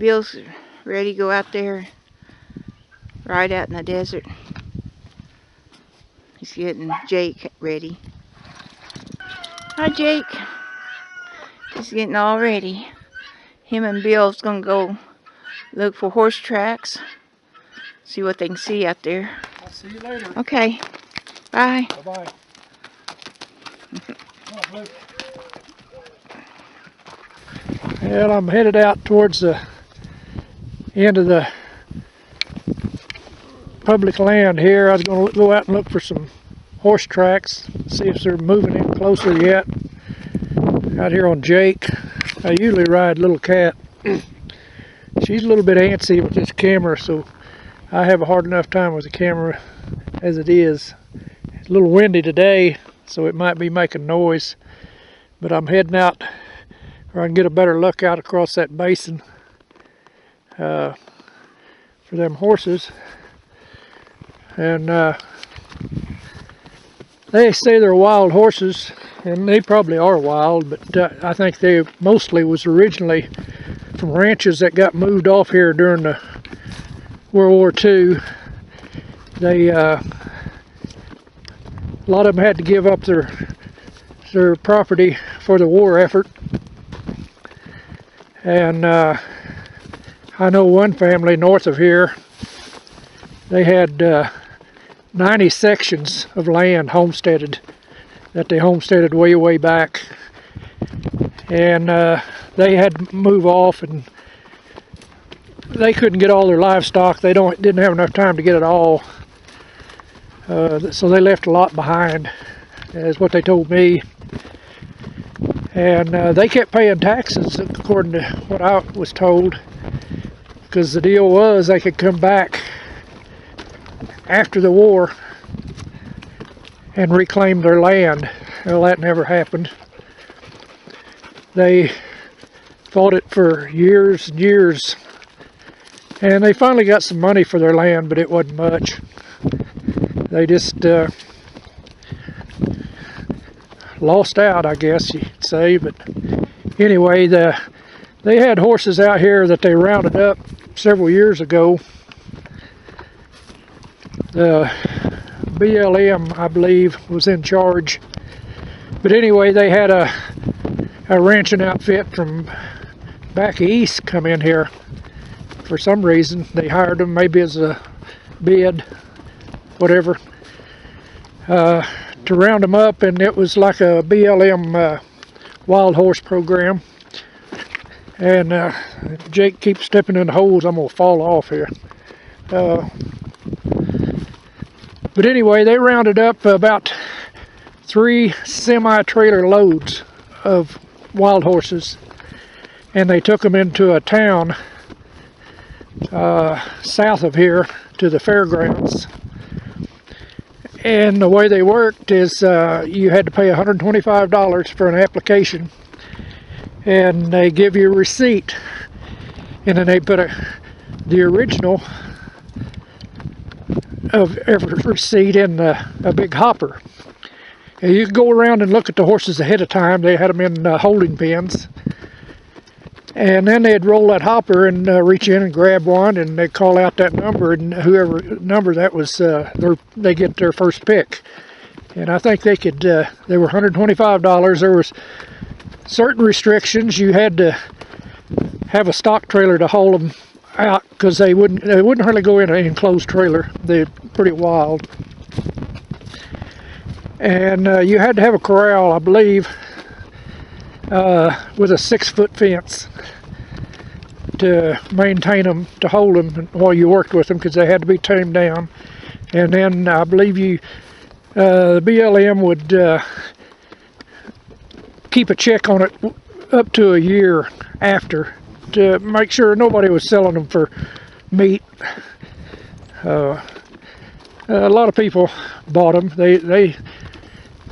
Bill's ready to go out there, ride out in the desert. He's getting Jake ready. Hi, Jake. He's getting all ready. Him and Bill's gonna go look for horse tracks. See what they can see out there. I'll see you later. Okay. Bye. Bye-bye. Well, I'm headed out towards the end of the public land here. I was going to go out and look for some horse tracks, see if they're moving in closer yet. Out here on Jake. I usually ride Little Cat. She's a little bit antsy with this camera, so I have a hard enough time with the camera as it is. It's a little windy today, so it might be making noise, but I'm heading out where I can get a better look out across that basin for them horses. And they say they're wild horses, and they probably are wild, but I think they mostly was originally from ranches that got moved off here during the World War II. They a lot of them had to give up their property for the war effort. And I know one family north of here, they had 90 sections of land homesteaded, that they homesteaded way back. And they had to move off, and they couldn't get all their livestock. They didn't have enough time to get it all. So they left a lot behind, is what they told me. And they kept paying taxes, according to what I was told, because the deal was they could come back after the war and reclaim their land. Well, that never happened. They fought it for years and years, and they finally got some money for their land, but it wasn't much. They just lost out, I guess you'd say. But anyway, they had horses out here that they rounded up several years ago. The BLM, I believe, was in charge. But anyway, they had a ranching outfit from back east come in here for some reason. They hired them, maybe as a bid, whatever, to round them up, and it was like a BLM wild horse program. And Jake keeps stepping in the holes. I'm gonna fall off here. But anyway, they rounded up about 3 semi-trailer loads of wild horses, and they took them into a town south of here to the fairgrounds. And the way they worked is you had to pay $125 for an application, and they give you a receipt, and then they put the original of every receipt in a big hopper. And you could go around and look at the horses ahead of time. They had them in holding pens, and then they'd roll that hopper and reach in and grab one, and they'd call out that number, and whoever number that was, they get their first pick. And I think they could, they were $125. There was certain restrictions. You had to have a stock trailer to haul them out, because they wouldn't hardly go in an enclosed trailer. They're pretty wild. And you had to have a corral, I believe, with a 6-foot fence to maintain them, to hold them while you worked with them, because they had to be tamed down. And then I believe the BLM would keep a check on it up to a year after, to make sure nobody was selling them for meat. A lot of people bought them.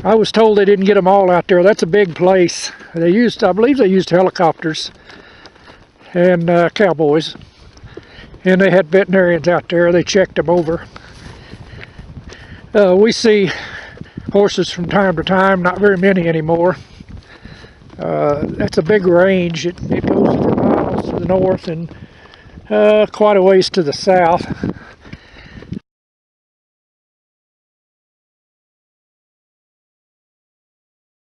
I was told they didn't get them all out there. That's a big place. I believe they used helicopters and cowboys, and they had veterinarians out there. They checked them over. We see horses from time to time, not very many anymore. That's a big range. It goes for miles to the north and Quite a ways to the south.